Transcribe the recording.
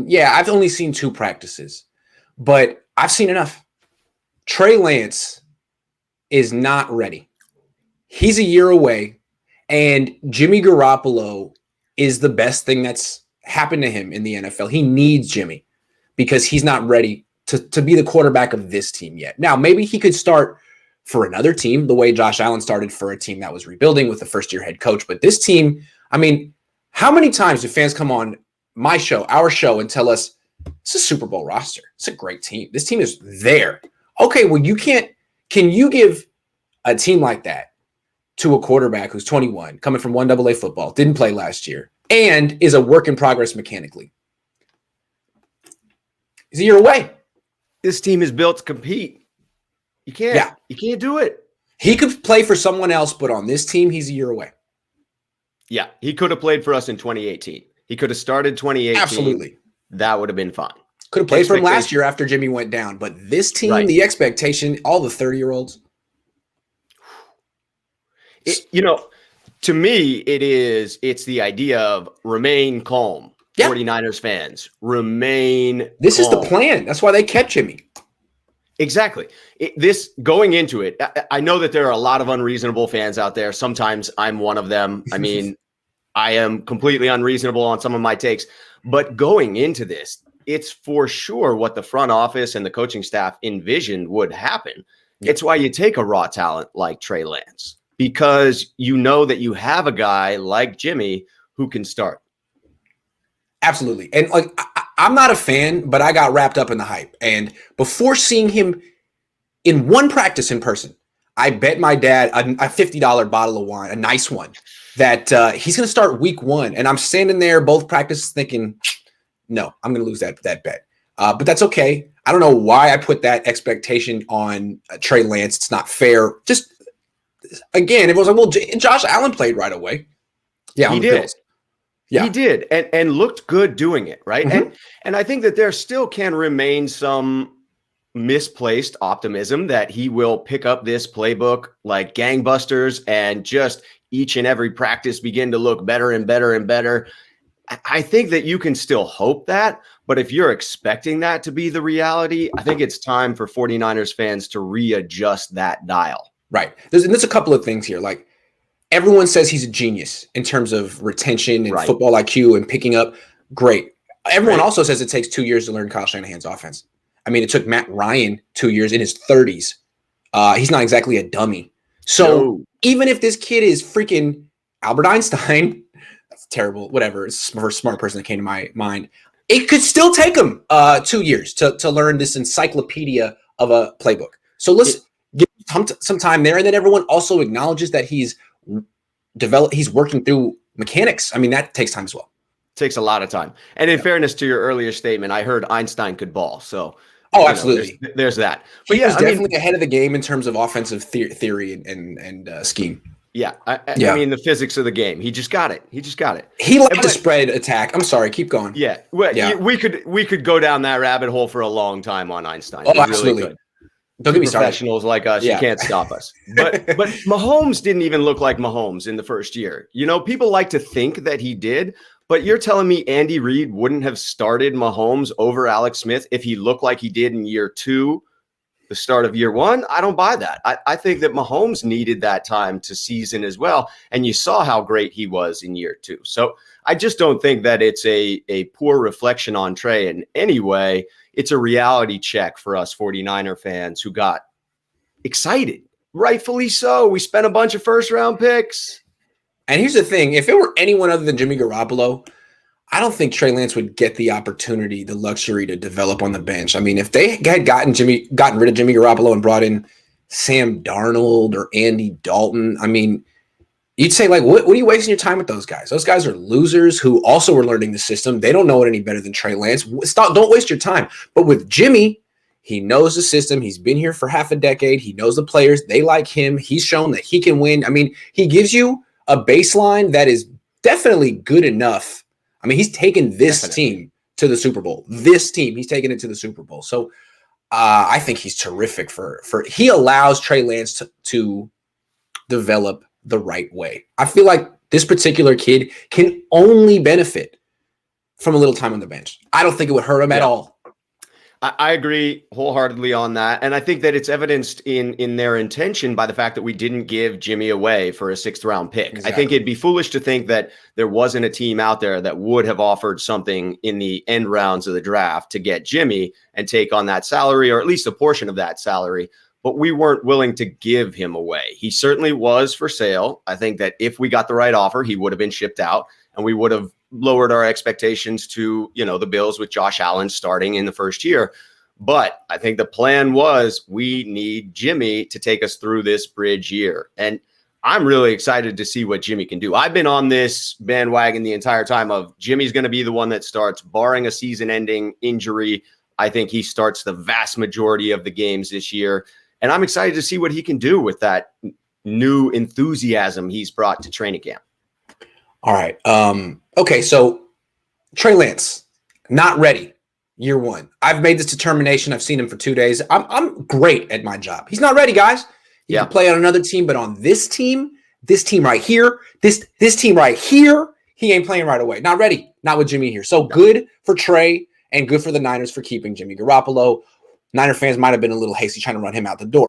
Yeah, I've only seen 2 practices, but I've seen enough. Trey Lance is not ready. He's a year away, and Jimmy Garoppolo is the best thing that's happened to him in the NFL. He needs Jimmy because he's not ready to be the quarterback of this team yet. Now, maybe he could start for another team the way Josh Allen started for a team that was rebuilding with a first-year head coach. But this team, I mean, how many times do fans come on my show, our show, and tell us it's a Super Bowl roster? It's a great team. This team is there. Okay, well, can you give a team like that to a quarterback who's 21, coming from 1AA football, didn't play last year, and is a work in progress mechanically? He's a year away. This team is built to compete. You can't do it. He could play for someone else, but on this team, he's a year away. Yeah, he could have played for us in 2018. He could have started 2018. Absolutely. That would have been fine. Could have played for him last year after Jimmy went down. But this team, right. The expectation, all the 30-year-olds. To me, it's the idea of remain calm. Yeah. 49ers fans, remain This calm. Is the plan. That's why they kept Jimmy. Exactly. This going into it, I know that there are a lot of unreasonable fans out there. Sometimes I'm one of them. I mean, I am completely unreasonable on some of my takes. But going into this, it's for sure what the front office and the coaching staff envisioned would happen. Yeah. It's why you take a raw talent like Trey Lance, because you know that you have a guy like Jimmy who can start. Absolutely. And like, I'm not a fan, but I got wrapped up in the hype. And before seeing him in one practice in person, I bet my dad a $50 bottle of wine, a nice one, that he's going to start week 1. And I'm standing there, both practices, thinking, no, I'm going to lose that bet. But that's okay. I don't know why I put that expectation on Trey Lance. It's not fair. Just, again, it was like, well, Josh Allen played right away. Yeah, he did. Yeah. He did and looked good doing it, right? Mm-hmm. And I think that there still can remain some misplaced optimism that he will pick up this playbook like gangbusters and just each and every practice begin to look better and better and better. I think that you can still hope that, but if you're expecting that to be the reality, I think it's time for 49ers fans to readjust that dial. Right. There's a couple of things here. Like, everyone says he's a genius in terms of retention and football IQ and picking up. Great. Everyone also says it takes 2 years to learn Kyle Shanahan's offense. I mean, it took Matt Ryan 2 years in his 30s. He's not exactly a dummy. So even if this kid is freaking Albert Einstein, that's terrible, whatever, it's the first smart person that came to my mind, it could still take him 2 years to learn this encyclopedia of a playbook. So let's give him some time there. And then everyone also acknowledges that he's working through mechanics. I mean, that takes time as well. Takes a lot of time. And in fairness to your earlier statement, I heard Einstein could ball. So absolutely. There's that. But he was definitely ahead of the game in terms of offensive theory and scheme. Yeah. I mean, the physics of the game. He just got it. He liked to spread attack. I'm sorry. Keep going. Yeah. Well, we could go down that rabbit hole for a long time on Einstein. Oh, absolutely. Really Don't get me started. Professionals like us, you can't stop us. But Mahomes didn't even look like Mahomes in the first year. You know, people like to think that he did, but you're telling me Andy Reid wouldn't have started Mahomes over Alex Smith if he looked like he did in year 2, the start of year 1? I don't buy that. I think that Mahomes needed that time to season as well. And you saw how great he was in year 2. So I just don't think that it's a poor reflection on Trey in any way. It's a reality check for us 49er fans who got excited. Rightfully so. We spent a bunch of first-round picks. And here's the thing. If it were anyone other than Jimmy Garoppolo, I don't think Trey Lance would get the opportunity, the luxury to develop on the bench. I mean, if they had gotten rid of Jimmy Garoppolo and brought in Sam Darnold or Andy Dalton, I mean, you'd say, like, what are you wasting your time with those guys? Those guys are losers who also are learning the system. They don't know it any better than Trey Lance. Don't waste your time. But with Jimmy, he knows the system. He's been here for half a decade. He knows the players. They like him. He's shown that he can win. I mean, he gives you a baseline that is definitely good enough. I mean, he's taken this team to the Super Bowl. This team, he's taken it to the Super Bowl. So I think he's terrific for he allows Trey Lance to develop the right way. I feel like this particular kid can only benefit from a little time on the bench. I don't think it would hurt him at all. I agree wholeheartedly on that. And I think that it's evidenced in their intention by the fact that we didn't give Jimmy away for a 6th-round pick. Exactly. I think it'd be foolish to think that there wasn't a team out there that would have offered something in the end rounds of the draft to get Jimmy and take on that salary, or at least a portion of that salary. But we weren't willing to give him away. He certainly was for sale. I think that if we got the right offer, he would have been shipped out, and we would have lowered our expectations to, the Bills with Josh Allen starting in the first year. But I think the plan was we need Jimmy to take us through this bridge year. And I'm really excited to see what Jimmy can do. I've been on this bandwagon the entire time of Jimmy's going to be the one that starts, barring a season-ending injury. I think he starts the vast majority of the games this year. And I'm excited to see what he can do with that new enthusiasm he's brought to training camp. All right. Okay, so Trey Lance, not ready year one. I've made this determination. I've seen him for 2 days. I'm great at my job. He's not ready, guys. He can play on another team, but on this team right here, this team right here, he ain't playing right away. Not ready. Not with Jimmy here. So good for Trey and good for the Niners for keeping Jimmy Garoppolo. Niner fans might have been a little hasty trying to run him out the door.